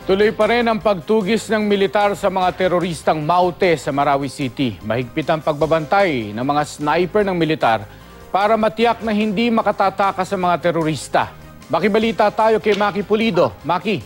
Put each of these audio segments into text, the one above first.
Tuloy pa rin ang pagtugis ng militar sa mga teroristang Maute sa Marawi City. Mahigpit ang pagbabantay ng mga sniper ng militar para matiyak na hindi makatatakas sa mga terorista. Makibalita tayo kay Maki Pulido. Maki.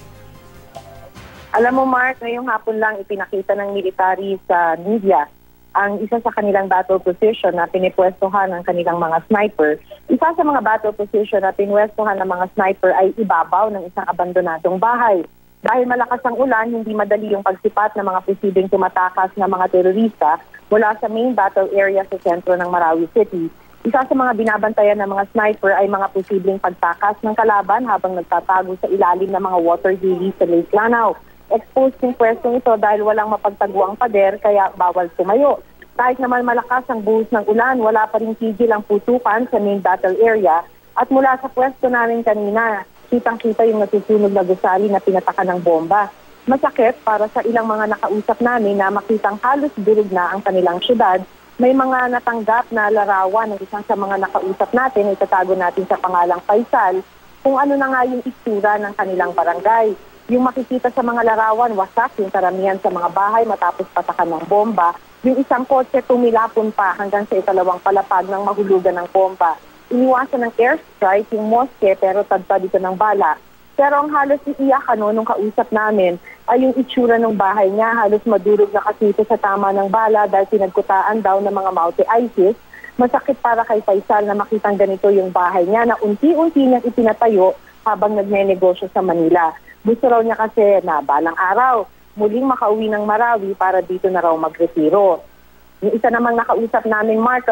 Alam mo, Mark, ngayong hapon lang ipinakita ng military sa media ang isa sa kanilang battle position na pinipwestohan ng kanilang mga sniper. Isa sa mga battle position na pinwestohan ng mga sniper ay ibabaw ng isang abandonadong bahay. Dahil malakas ang ulan, hindi madali yung pagsipat ng mga posibleng tumatakas na mga terorista mula sa main battle area sa sentro ng Marawi City. Isa sa mga binabantayan ng mga sniper ay mga posibleng pagtakas ng kalaban habang nagtatago sa ilalim ng mga water lily sa Lake Lanao. Exposed yung pwestong ito dahil walang mapagtaguang pader kaya bawal tumayo. Kahit naman malakas ang buhos ng ulan, wala pa rin tigil ang putukan sa main battle area at mula sa pwesto namin kanina, kitang-kita yung nasusunog na gusali na pinataka ng bomba. Masakit para sa ilang mga nakausap namin na makitang halos durog na ang kanilang syudad. May mga natanggap na larawan ng isang sa mga nakausap natin, itatago natin sa pangalang Faisal, kung ano na nga yung itsura ng kanilang barangay. Yung makikita sa mga larawan, wasak yung karamihan sa mga bahay matapos patakan ng bomba. Yung isang kotse tumilapon pa hanggang sa ikalawang palapag ng mahulugan ng bomba. Iniwasan ng airstrike yung mosque pero tadtad dito ng bala. Pero ang halos iiyak nung kausap namin ay yung itsura ng bahay niya. Halos madurog na kasi ito sa tama ng bala dahil pinagkutaan daw ng mga Maute ISIS. Masakit para kay Faisal na makitang ganito yung bahay niya na unti-unti niyang itinatayo habang nagnenegosyo sa Manila. Gusto raw niya kasi na balang araw muling makauwi ng Marawi para dito na raw magretiro. Yung isa namang nakausap namin, Mark,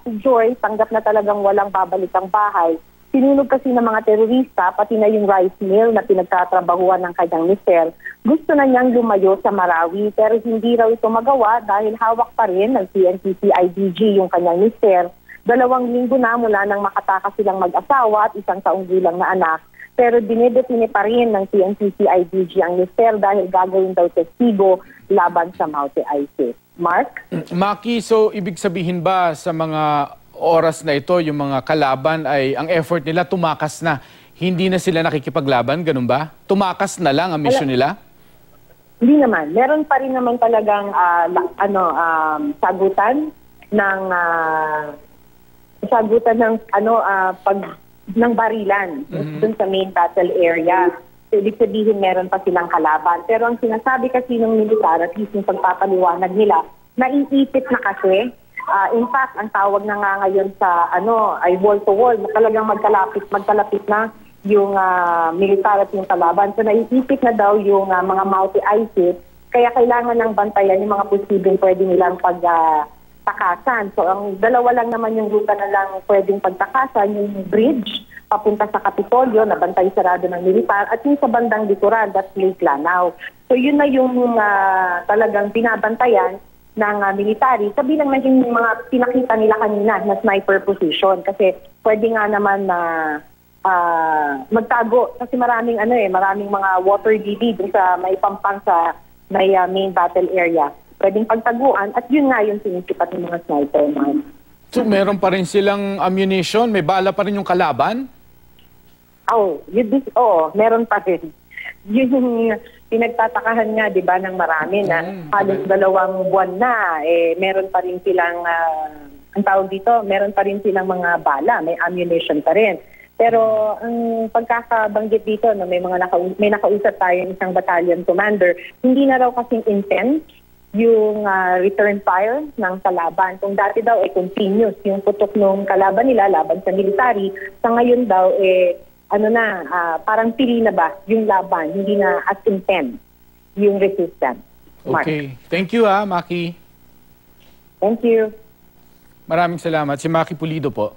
si Joy, tanggap na talagang walang babalitang bahay. Sinunog kasi ng mga terorista, pati na yung rice mill na pinagtatrabahuan ng kanyang mister. Gusto na niyang lumayo sa Marawi pero hindi raw ito magawa dahil hawak pa rin ng CNPC-IDG yung kanyang mister. 2 linggo na mula nang makatakas silang mag-asawa at 1 taong gulang na anak. Pero dinedetine pa rin ng CNPC-IDG ang mister dahil gagawin daw testigo laban sa Maute ISIS. Mark? Maki, so ibig sabihin ba sa mga oras na ito, yung mga kalaban ay ang effort nila tumakas na? Hindi na sila nakikipaglaban, ganun ba? Tumakas na lang ang mission nila? Hindi naman. Meron pa rin naman talagang sagutan ng barilan dun sa main battle area. So, ibig sabihin meron pa silang kalaban. Pero ang sinasabi kasi ng militar, at least yung pagpapaliwanag nila, naiipit na kasi. In fact, ang tawag na nga ngayon sa ay wall-to-wall, na talagang magkalapit na yung militar at yung kalaban. So naiipit na daw yung mga Maute ISIS, kaya kailangan ng bantayan yung mga posibleng pwede nilang pagtakasan. So ang dalawa lang naman yung ruta na lang pwedeng pagtakasan, yung bridge papunta sa Kapitolyo na bantay sarado ng militar at yung sa bandang likuran, that's Lake Lanao. So yun na yung talagang binabantayan ng military. Sabi lang na yung mga pinakita nila kanina na sniper position kasi pwede nga naman na magtago kasi maraming mga water DB dun sa may pampang sa may main battle area. Pwedeng pagtaguan at yun nga yung sinisipat ng mga sniper man. So meron pa rin silang ammunition? May bala pa rin yung kalaban? Meron pa rin. Yun yung pinagtatakahan nga, di ba, ng marami na halos 2 buwan na, meron pa rin silang, ang tawag dito, meron pa rin silang mga bala, may ammunition pa rin. Pero ang pagkakabanggit dito, may nakausap tayo ng isang battalion commander, hindi na raw kasing intense yung return fire ng kalaban. Kung dati daw continuous yung putok ng kalaban nila laban sa military, sa ngayon daw parang pili na ba yung laban, hindi na as intense yung resistance. Mark. Okay. Thank you Maki. Thank you. Maraming salamat. Si Maki Pulido po.